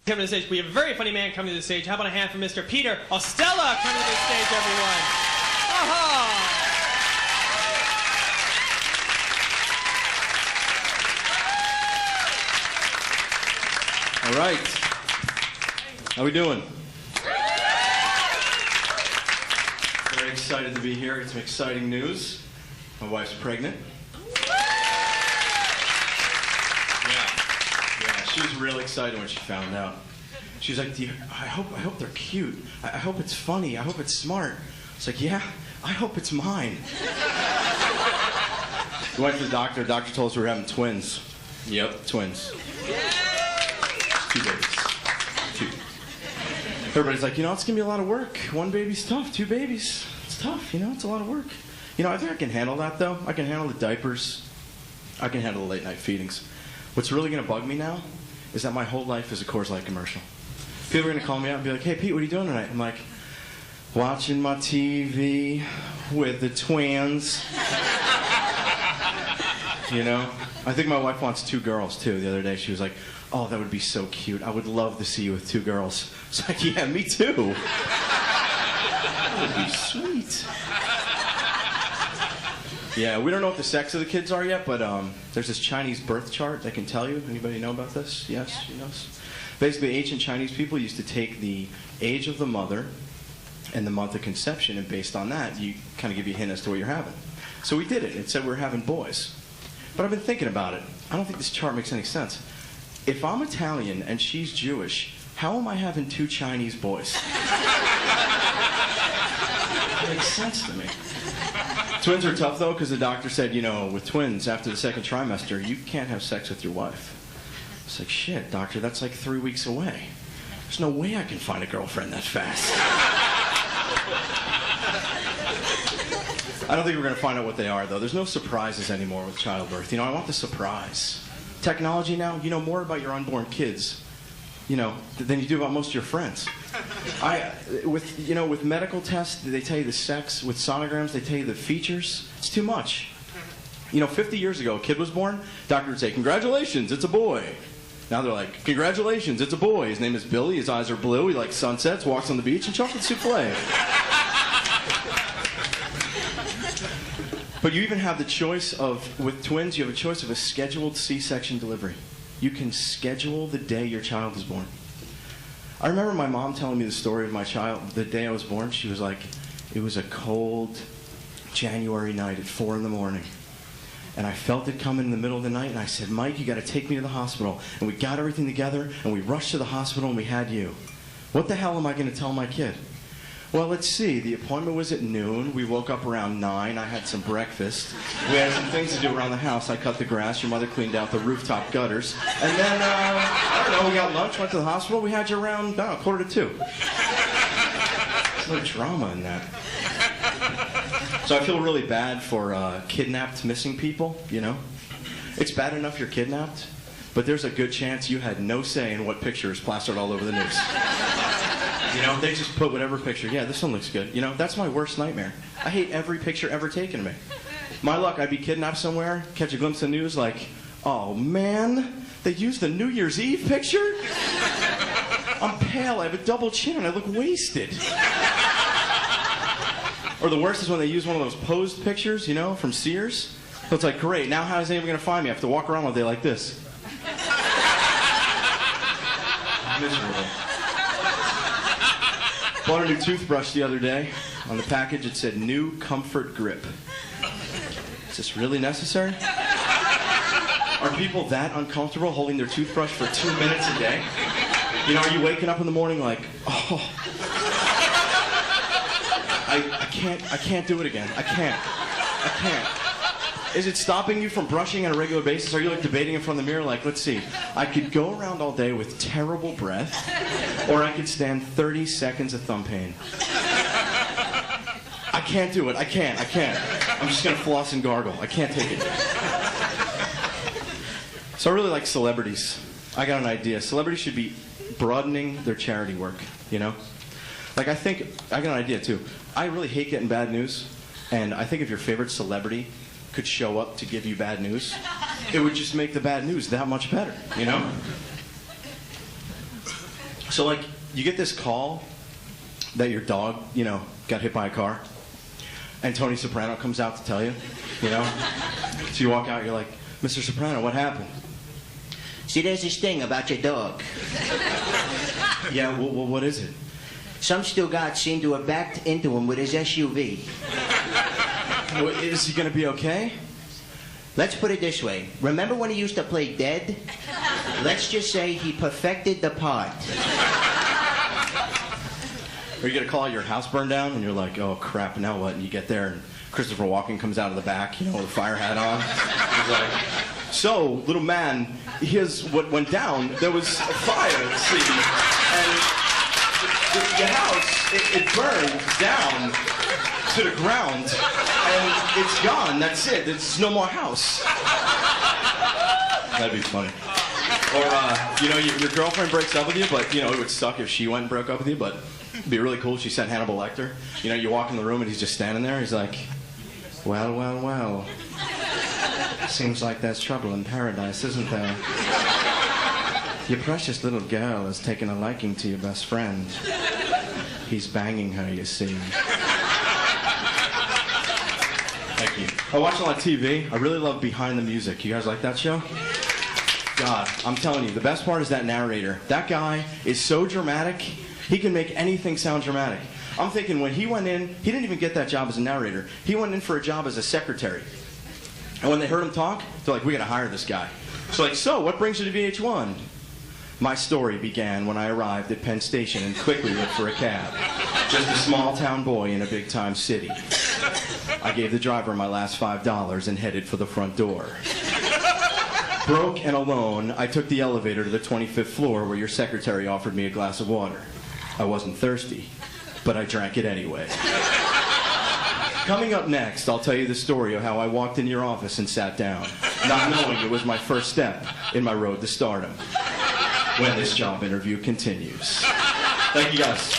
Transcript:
Coming to the stage. We have a very funny man coming to the stage. How about a hand for Mr. Peter Ostella coming to the stage, everyone? All right. How we doing? Very excited to be here. It's some exciting news. My wife's pregnant. Yeah, she was real excited when she found out. She was like, I hope they're cute. I hope it's funny. I hope it's smart. It's like, yeah, I hope it's mine. We went to the doctor. The doctor told us we were having twins. Yep, twins. 2 babies. 2. Everybody's like, it's going to be a lot of work. 1 baby's tough. 2 babies, it's tough. It's a lot of work. I think I can handle that, though. I can handle the diapers. I can handle the late-night feedings. What's really going to bug me now is that my whole life is a Coors Light commercial. People are going to call me out and be like, hey, Pete, what are you doing tonight? I'm like, watching my TV with the twins. I think my wife wants 2 girls, too. The other day, she was like, oh, that would be so cute. I would love to see you with 2 girls. It's like, yeah, me too. That would be sweet. Yeah, we don't know what the sex of the kids are yet, but there's this Chinese birth chart that can tell you. Anybody know about this? Yes, she knows. Basically, ancient Chinese people used to take the age of the mother and the month of conception, and based on that, you kind of give you a hint as to what you're having. So we did it. It said we're having boys. But I've been thinking about it. I don't think this chart makes any sense. If I'm Italian and she's Jewish, how am I having 2 Chinese boys? It makes sense to me. Twins are tough, though, because the doctor said, with twins, after the 2nd trimester, you can't have sex with your wife. It's like, shit, doctor, that's like 3 weeks away. There's no way I can find a girlfriend that fast. I don't think we're going to find out what they are, though. There's no surprises anymore with childbirth. I want the surprise. Technology now, you know more about your unborn kids, than you do about most of your friends. With medical tests, they tell you the sex. With sonograms, they tell you the features. It's too much. 50 years ago, a kid was born, doctor would say, congratulations, it's a boy. Now they're like, congratulations, it's a boy. His name is Billy, his eyes are blue, he likes sunsets, walks on the beach, and chocolate souffle. But you even have the choice of, with twins, you have a choice of a scheduled C-section delivery. You can schedule the day your child is born. I remember my mom telling me the story of my child. The day I was born, she was like, it was a cold January night at 4 in the morning. And I felt it coming in the middle of the night, and I said, Mike, you got to take me to the hospital. And we got everything together, and we rushed to the hospital, and we had you. What the hell am I going to tell my kid? Well, let's see. The appointment was at noon. We woke up around 9. I had some breakfast. We had some things to do around the house. I cut the grass. Your mother cleaned out the rooftop gutters. And then, I don't know, we got lunch, went to the hospital. We had you around, 1:45. There's no drama in that. So I feel really bad for kidnapped missing people, It's bad enough you're kidnapped, but there's a good chance you had no say in what picture is plastered all over the news. They just put whatever picture. Yeah, this one looks good. That's my worst nightmare. I hate every picture ever taken of me. My luck, I'd be kidnapped somewhere, catch a glimpse of the news like, oh man, they used the New Year's Eve picture? I'm pale, I have a double chin, and I look wasted. Or the worst is when they use one of those posed pictures, from Sears. So it's like, great, now how is anyone going to find me? I have to walk around all day like this. Miserable. Bought a new toothbrush the other day. On the package it said, new comfort grip. Is this really necessary? Are people that uncomfortable holding their toothbrush for 2 minutes a day? Are you waking up in the morning like, oh, I can't do it again. I can't. Is it stopping you from brushing on a regular basis? Are you like debating in front of the mirror like, let's see, I could go around all day with terrible breath, or I could stand 30 seconds of thumb pain. I can't do it. I can't. I'm just going to floss and gargle. I can't take it. So I really like celebrities. I got an idea. Celebrities should be broadening their charity work, Like I got an idea too. I really hate getting bad news, and I think if your favorite celebrity could show up to give you bad news, it would just make the bad news that much better, So, like, you get this call that your dog, you know, got hit by a car, and Tony Soprano comes out to tell you, you know? So you walk out, you're like, Mr. Soprano, what happened? See, there's this thing about your dog. Yeah, well, what is it? Some Stuttgart seem to have backed into him with his SUV. Is he going to be okay? Let's put it this way. Remember when he used to play dead? Let's just say he perfected the part. Or you get a call, your house burned down, and you're like, oh, crap, now what? And you get there, and Christopher Walken comes out of the back, you know, with a fire hat on. He's like, so, little man, here's what went down. There was a fire, see, and the house, it burned down to the ground, and it's gone. That's it. There's no more house. That'd be funny. Or, you know, your girlfriend breaks up with you, but, you know, it would suck if she went and broke up with you, but it'd be really cool if she sent Hannibal Lecter. You know, you walk in the room and he's just standing there. He's like, well, well, well. Seems like there's trouble in paradise, isn't there? Your precious little girl has taken a liking to your best friend. He's banging her, you see. Thank you. I watch a lot of TV. I really love Behind the Music. You guys like that show? God, I'm telling you, the best part is that narrator. That guy is so dramatic, he can make anything sound dramatic. I'm thinking when he went in, he didn't even get that job as a narrator. He went in for a job as a secretary. And when they heard him talk, they're like, we gotta hire this guy. So like, so what brings you to VH1? My story began when I arrived at Penn Station and quickly looked for a cab. Just a small town boy in a big time city. I gave the driver my last $5 and headed for the front door. Broke and alone, I took the elevator to the 25th floor where your secretary offered me a glass of water. I wasn't thirsty, but I drank it anyway. Coming up next, I'll tell you the story of how I walked into your office and sat down, not knowing it was my first step in my road to stardom. When this job interview continues. Thank you guys.